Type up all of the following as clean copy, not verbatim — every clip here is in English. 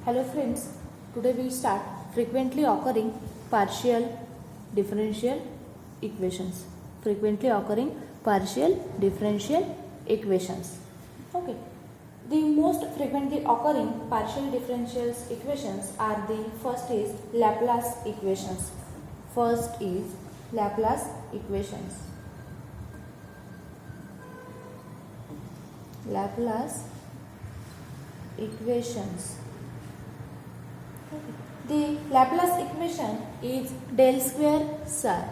Hello friends, today we start frequently occurring partial differential equations. Frequently occurring partial differential equations. Okay. The most frequently occurring partial differential equations are the first is Laplace equations. First is Laplace equations. Laplace equations. The Laplace equation is del square psi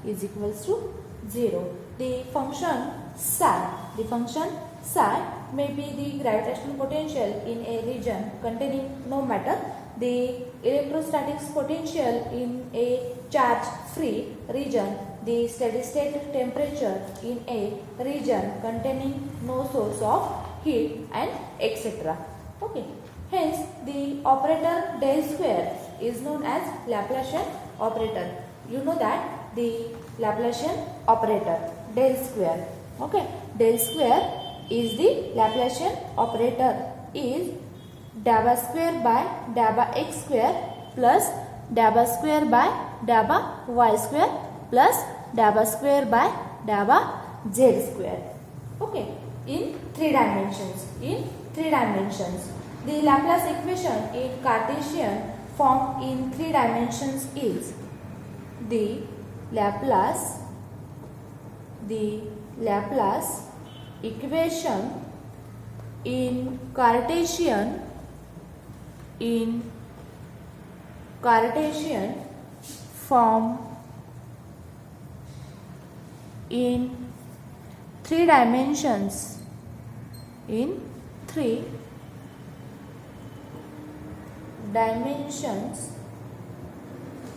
is equals to 0. The function psi may be the gravitational potential in a region containing no matter, the electrostatic potential in a charge free region, the steady state temperature in a region containing no source of heat, and etc. Okay. Hence, the operator del square is known as Laplacian operator. You know that the Laplacian operator del square. Okay, del square is the Laplacian operator is dabba square by dabba x square plus dabba square by dabba y square plus dabba square by dabba z square. Okay, in three dimensions. The Laplace equation in Cartesian form in three dimensions is the Laplace equation in Cartesian form in three dimensions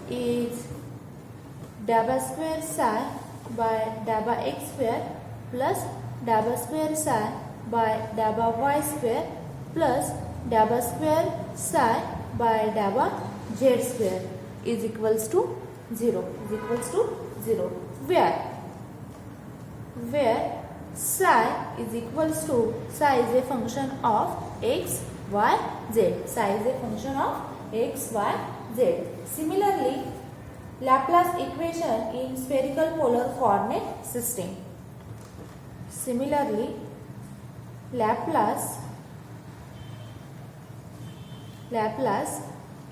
is dabba square psi by dabba x square plus dabba square psi by dabba y square plus dabba square psi by dabba z square is equals to 0. Where psi is a function of x, y, z. Psi is a function of x, y, z. Similarly, Laplace equation in spherical polar coordinate system. Laplace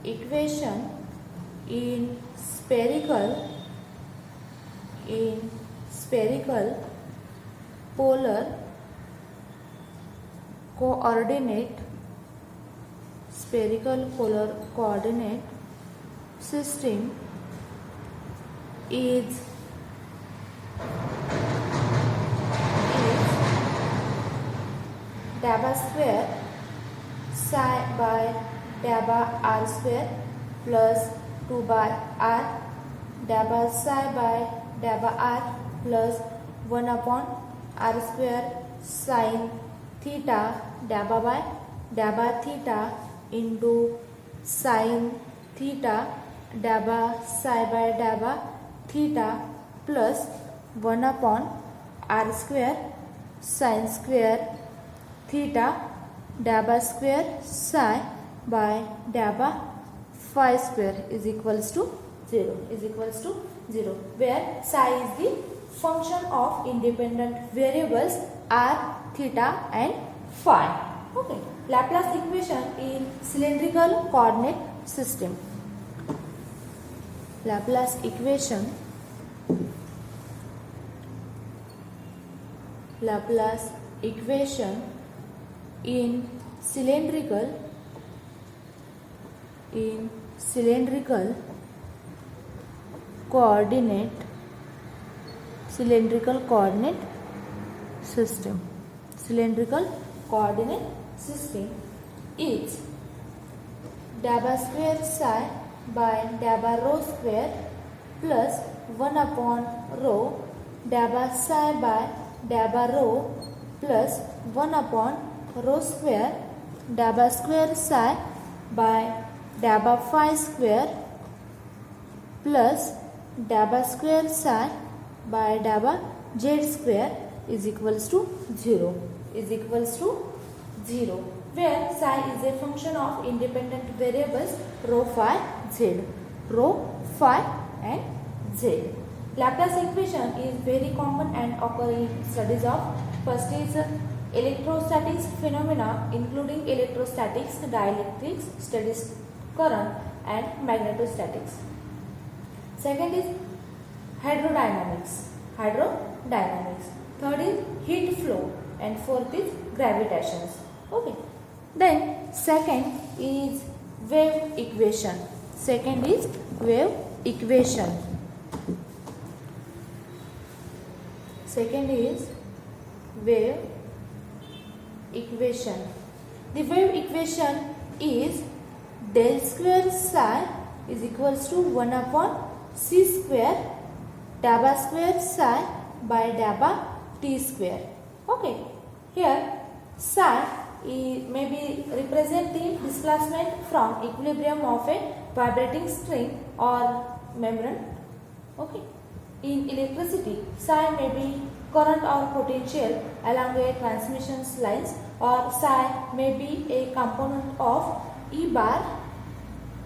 equation in spherical polar coordinate system is dabba square psi by dabba r square plus 2 by r dabba psi by dabba r plus 1 upon r square sin theta dabba by dabba theta into sin theta dabba psi by dabba theta plus 1 upon r square sin square theta dabba square psi by dabba phi square is equals to 0. Where psi is the function of independent variables r, theta and phi. Okay. Laplace equation in cylindrical coordinate system. Laplace equation in cylindrical coordinate system is dabba square psi by dabba rho square plus 1 upon rho dabba psi by dabba rho plus 1 upon rho square dabba square psi by dabba phi square plus dabba square psi by dabba z square is equals to 0. 0, where psi is a function of independent variables rho, phi, z. Rho, phi and z. Laplace equation is very common and occur in studies of first is electrostatics phenomena including electrostatics, dielectrics, steady current and magnetostatics. Second is hydrodynamics. Third is heat flow and fourth is gravitations. Okay. Then second is wave equation. Second is wave equation. The wave equation is del square psi is equals to 1 upon c square dabba square psi by dabba t square. Okay. Here psi may be representing displacement from equilibrium of a vibrating string or membrane. Okay. In electricity, psi may be current or potential along a transmission lines, or psi may be a component of E bar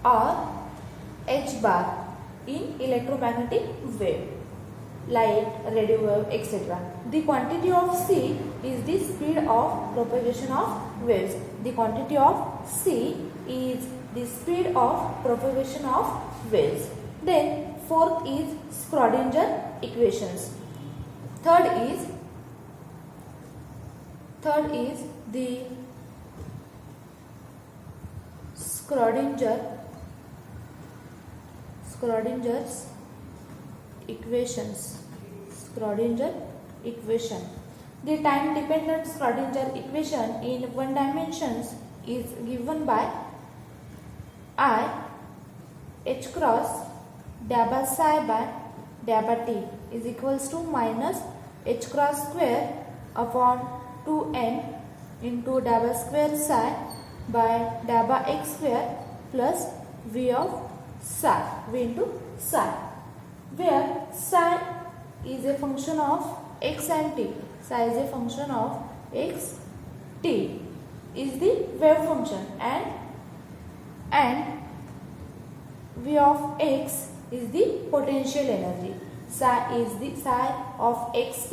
or H bar in electromagnetic wave, light, radio wave, etc. The quantity of C is the speed of propagation of waves. Then fourth is Schrodinger equations. Third is the Schrodinger's equations. The time dependent Schrodinger equation in one dimension is given by I h cross dabba psi by dabba t is equals to minus h cross square upon 2n into dabba square psi by dabba x square plus v into psi, where psi is a function of x and t. T is the wave function and v of x is the potential energy. Psi of xt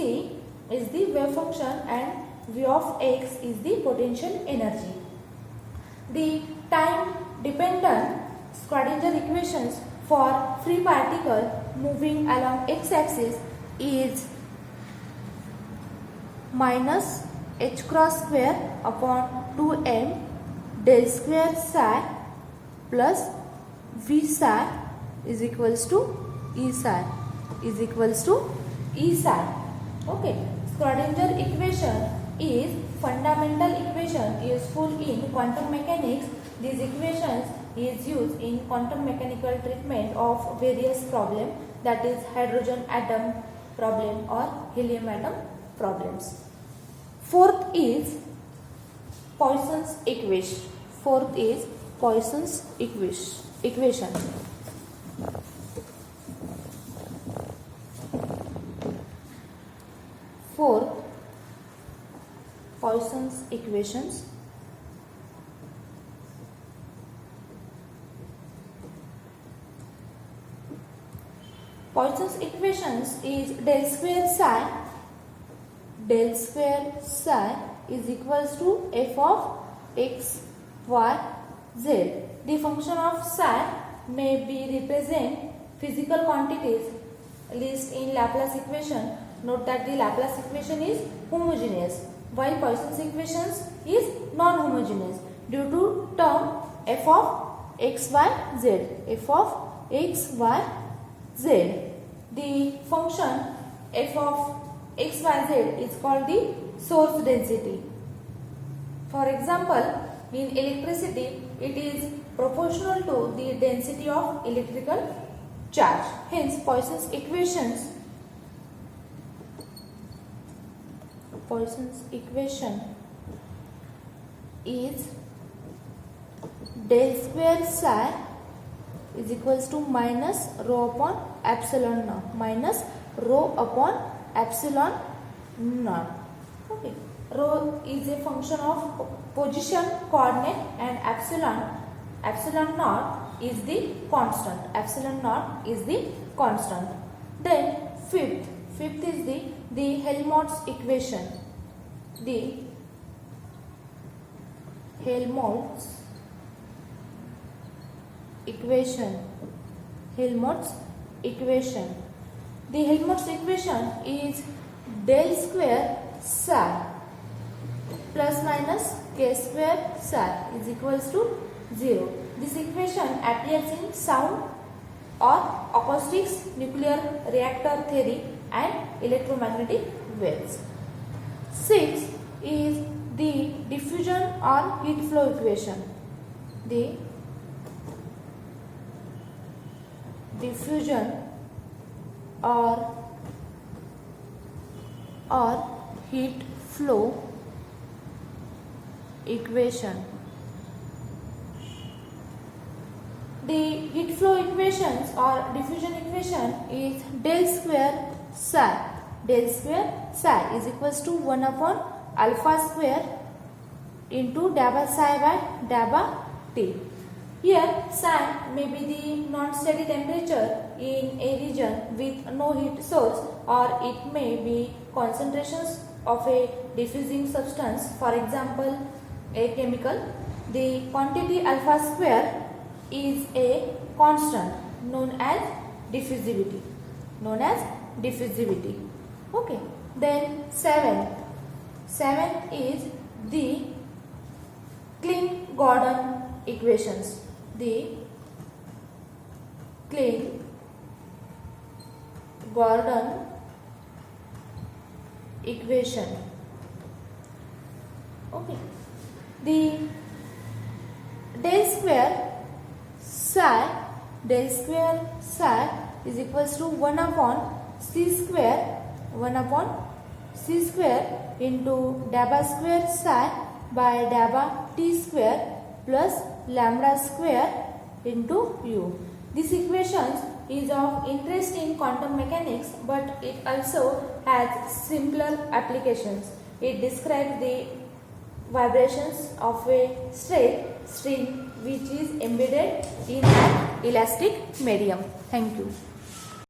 is the wave function and v of x is the potential energy. The time dependent Schrodinger equations for free particle moving along x-axis is minus h cross square upon 2m del square psi plus v psi is equals to E psi. Okay. Schrodinger equation is fundamental equation useful in quantum mechanics. These equations is used in quantum mechanical treatment of various problems, that is hydrogen atom problem or helium atom problems. Fourth is Poisson's equation. Fourth, Poisson's equations. Poisson's equations is del square psi is equals to f of x, y, z. The function of psi may be represent physical quantities listed in Laplace equation. Note that the Laplace equation is homogeneous while Poisson's equations is non-homogeneous due to term f of x, y, z. The function f of x, y, z is called the source density. For example, in electricity, it is proportional to the density of electrical charge. Hence, Poisson's equation is del square psi is equals to minus rho upon epsilon naught. Okay. Rho is a function of position coordinate, and epsilon naught is the constant. Epsilon naught is the constant. Then fifth is the Helmholtz equation. The Helmholtz equation. Helmholtz equation. The Helmholtz equation is del square psi plus minus k square psi is equals to 0. This equation appears in sound or acoustics, nuclear reactor theory and electromagnetic waves. 6 is the diffusion or heat flow equation. The diffusion or heat flow equation. The heat flow equations or diffusion equation is del square psi. Del square psi is equals to 1 upon alpha square into dabba psi by dabba T. Here psi may be the non-steady temperature in a region with no heat source, or it may be concentrations of a diffusing substance, for example a chemical. The quantity alpha square is a constant known as diffusivity. Okay. Then 7 is the Klein-Gordon equations. The Klein-Gordon equation. Okay. The del square psi is equals to 1 upon c square into dabba square psi by dabba t square plus lambda square into u. This equation is of interest in quantum mechanics, but it also has simpler applications. It describes the vibrations of a straight string which is embedded in an elastic medium. Thank you.